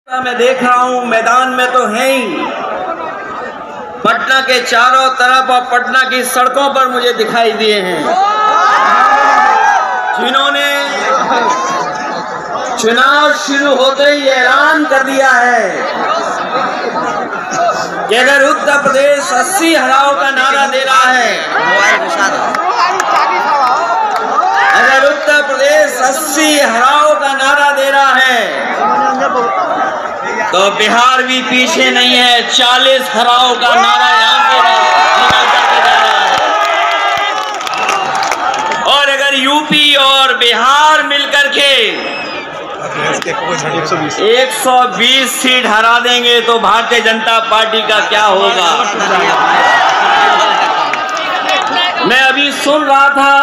मैं देख रहा हूं मैदान में तो है ही, पटना के चारों तरफ और पटना की सड़कों पर मुझे दिखाई दिए हैं जिन्होंने चुनाव शुरू होते ही ऐलान कर दिया है कि अगर उत्तर प्रदेश 80 हराओ का नारा दे रहा है, अगर उत्तर प्रदेश 80 हराओ का नारा दे रहा है तो बिहार भी पीछे नहीं है। 40 हराओ का नारा यहाँ पे जा रहा है। और अगर यूपी और बिहार मिलकर के 120 सीट हरा देंगे तो भारतीय जनता पार्टी का क्या होगा। मैं अभी सुन रहा था,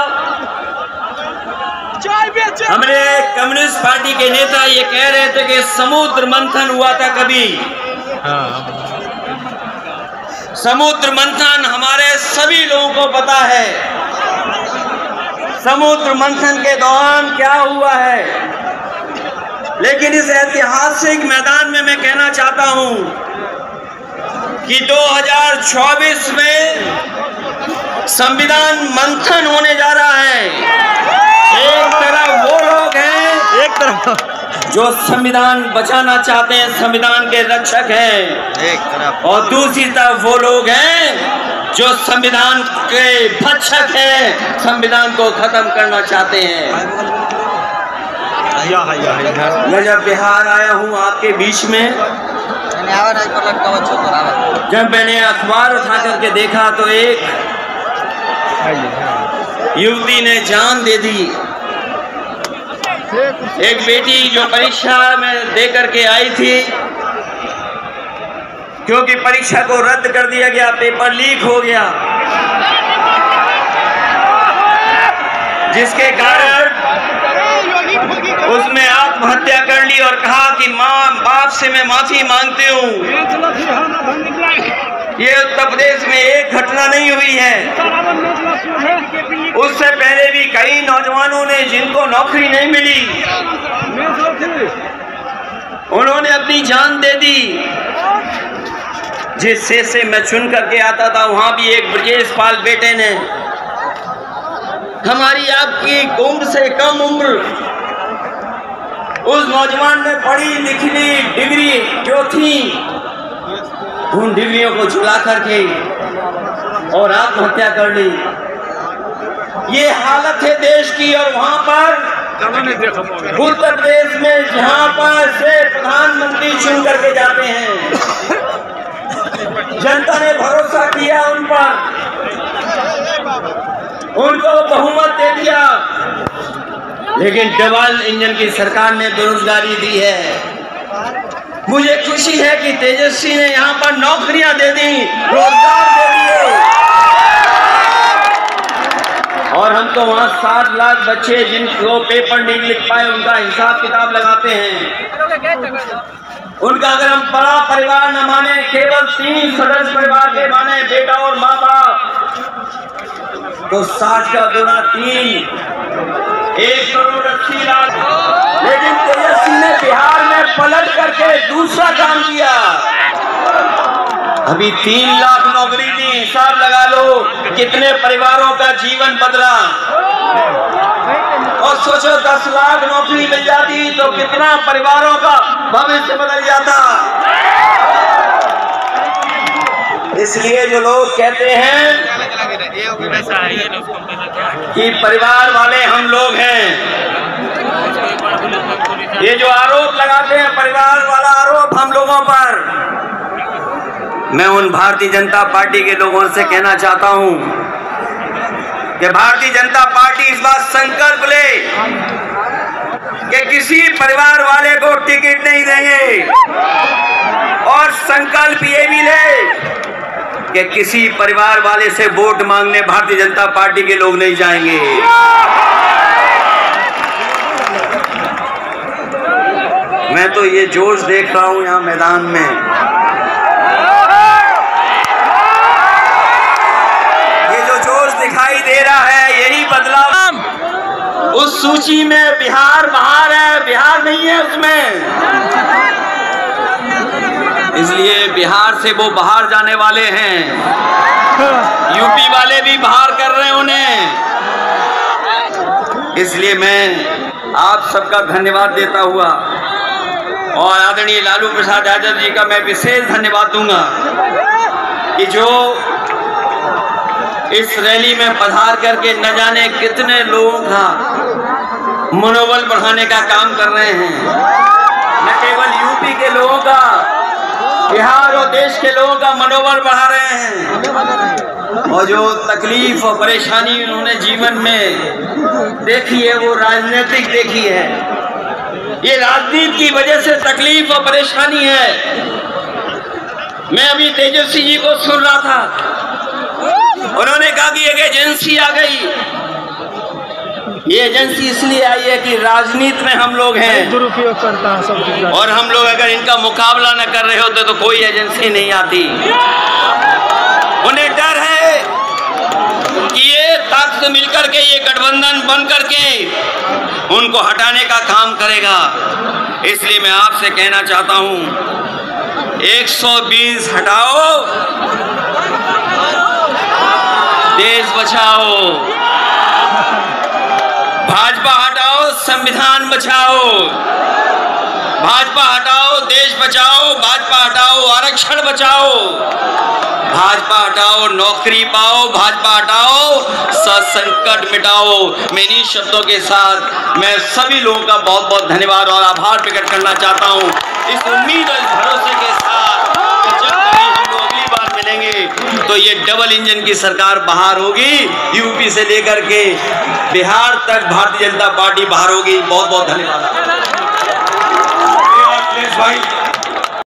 हमारे कम्युनिस्ट पार्टी के नेता ये कह रहे थे कि समुद्र मंथन हुआ था कभी। समुद्र मंथन हमारे सभी लोगों को पता है, समुद्र मंथन के दौरान क्या हुआ है। लेकिन इस ऐतिहासिक मैदान में मैं कहना चाहता हूं कि 2024 में संविधान मंथन होने जा रहा है। एक तरफ वो लोग हैं, एक तरफ जो संविधान बचाना चाहते हैं, संविधान के रक्षक हैं, एक तरफ, और दूसरी तरफ वो लोग हैं जो संविधान के भक्षक हैं, संविधान को खत्म करना चाहते हैं। मैं जब बिहार आया हूँ आपके बीच में, जब मैंने अखबार उठा करके देखा तो एक युवती ने जान दे दी। एक बेटी जो परीक्षा में दे करके आई थी, क्योंकि परीक्षा को रद्द कर दिया गया, पेपर लीक हो गया, जिसके कारण उसने आत्महत्या कर ली और कहा कि माँ बाप से मैं माफी मांगती हूँ। ये उत्तर प्रदेश में एक घटना नहीं हुई है, उससे पहले भी कई नौजवानों ने जिनको नौकरी नहीं मिली, उन्होंने अपनी जान दे दी। जिस से मैं चुन करके आता था वहां भी एक ब्रजेश पाल बेटे ने, हमारी आपकी उम्र से कम उम्र उस नौजवान ने पढ़ी लिखी डिग्री जो थी, उन डिग्रियों को झुला करके और आत्महत्या कर ली। ये हालत है देश की। और वहां पर उत्तर प्रदेश में जहां पर से प्रधानमंत्री चुन करके जाते हैं, जनता ने भरोसा किया उन पर, उनको बहुमत दे दिया, लेकिन डबल इंजन की सरकार ने बेरोजगारी दी है। मुझे खुशी है कि तेजस्वी ने यहाँ पर नौकरियां दे दी, रोजगार दे दिए, और हम तो वहाँ 60 लाख बच्चे जिनको पेपर नहीं लिख पाए उनका हिसाब किताब लगाते हैं। उनका अगर हम बड़ा परिवार न माने, केवल 3 सदस्य परिवार के माने, बेटा और माँ बाप, तो 60 का गुना 3, 1 करोड़ 80 लाख। लेकिन तेजस्वी ने बिहार में पलट करके दूसरा काम किया। अभी 3 लाख नौकरी दी, हिसाब लगा लो कितने परिवारों का जीवन बदला। और सोचो 10 लाख नौकरी मिल जाती तो कितना परिवारों का भविष्य बदल जाता। इसलिए जो लोग कहते हैं कि परिवार वाले हम लोग हैं, ये जो आरोप लगाते हैं परिवार वाला आरोप हम लोगों पर, मैं उन भारतीय जनता पार्टी के लोगों से कहना चाहता हूं कि भारतीय जनता पार्टी इस बात संकल्प ले कि किसी परिवार वाले को टिकट नहीं देंगे, और संकल्प ये भी ले कि किसी परिवार वाले से वोट मांगने भारतीय जनता पार्टी के लोग नहीं जाएंगे। मैं तो ये जोश देख रहा हूं यहाँ मैदान में, ये जो जोश दिखाई दे रहा है, यही बदलाव। उस सूची में बिहार बाहर है, बिहार नहीं है उसमें। इसलिए बिहार से वो बाहर जाने वाले हैं, यूपी वाले भी बाहर कर रहे हैं उन्हें। इसलिए मैं आप सबका धन्यवाद देता हुआ और आदरणीय लालू प्रसाद यादव जी का मैं विशेष धन्यवाद दूंगा कि जो इस रैली में पधार करके न जाने कितने लोगों का मनोबल बढ़ाने का काम कर रहे हैं। न केवल यूपी के लोगों का, बिहार और देश के लोगों का मनोबल बढ़ा रहे हैं। और जो तकलीफ और परेशानी उन्होंने जीवन में देखी है वो राजनीतिक देखी है। ये राजनीति की वजह से तकलीफ और परेशानी है। मैं अभी तेजस्वी जी को सुन रहा था, उन्होंने कहा कि एक एजेंसी आ गई। ये एजेंसी इसलिए आई है कि राजनीति में हम लोग हैं, दुरुपयोग करता है सब, और हम लोग अगर इनका मुकाबला न कर रहे होते तो कोई एजेंसी नहीं आती। उन्हें डर है कि ये ताकत मिलकर के, ये गठबंधन बन करके उनको हटाने का काम करेगा। इसलिए मैं आपसे कहना चाहता हूं, 120 हटाओ, देश बचाओ। भाजपा हटाओ, संविधान बचाओ। भाजपा हटाओ, देश बचाओ। भाजपा हटाओ, आरक्षण बचाओ। भाजपा हटाओ, नौकरी पाओ। भाजपा हटाओ, संकट मिटाओ। मैं इन्हीं शब्दों के साथ मैं सभी लोगों का बहुत बहुत धन्यवाद और आभार प्रकट करना चाहता हूं, इस उम्मीद और इस भरोसे के साथ कि जब कभी हम लोग अगली बार मिलेंगे तो ये डबल इंजन की सरकार बाहर होगी। यूपी से लेकर के बिहार तक भारतीय जनता पार्टी बाहर होगी। बहुत बहुत धन्यवाद।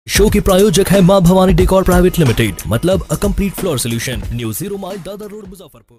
शो के प्रायोजक है मां भवानी डेकोर प्राइवेट लिमिटेड, मतलब a complete floor solution, new 0 mile Dadar road, Muzaffarpur.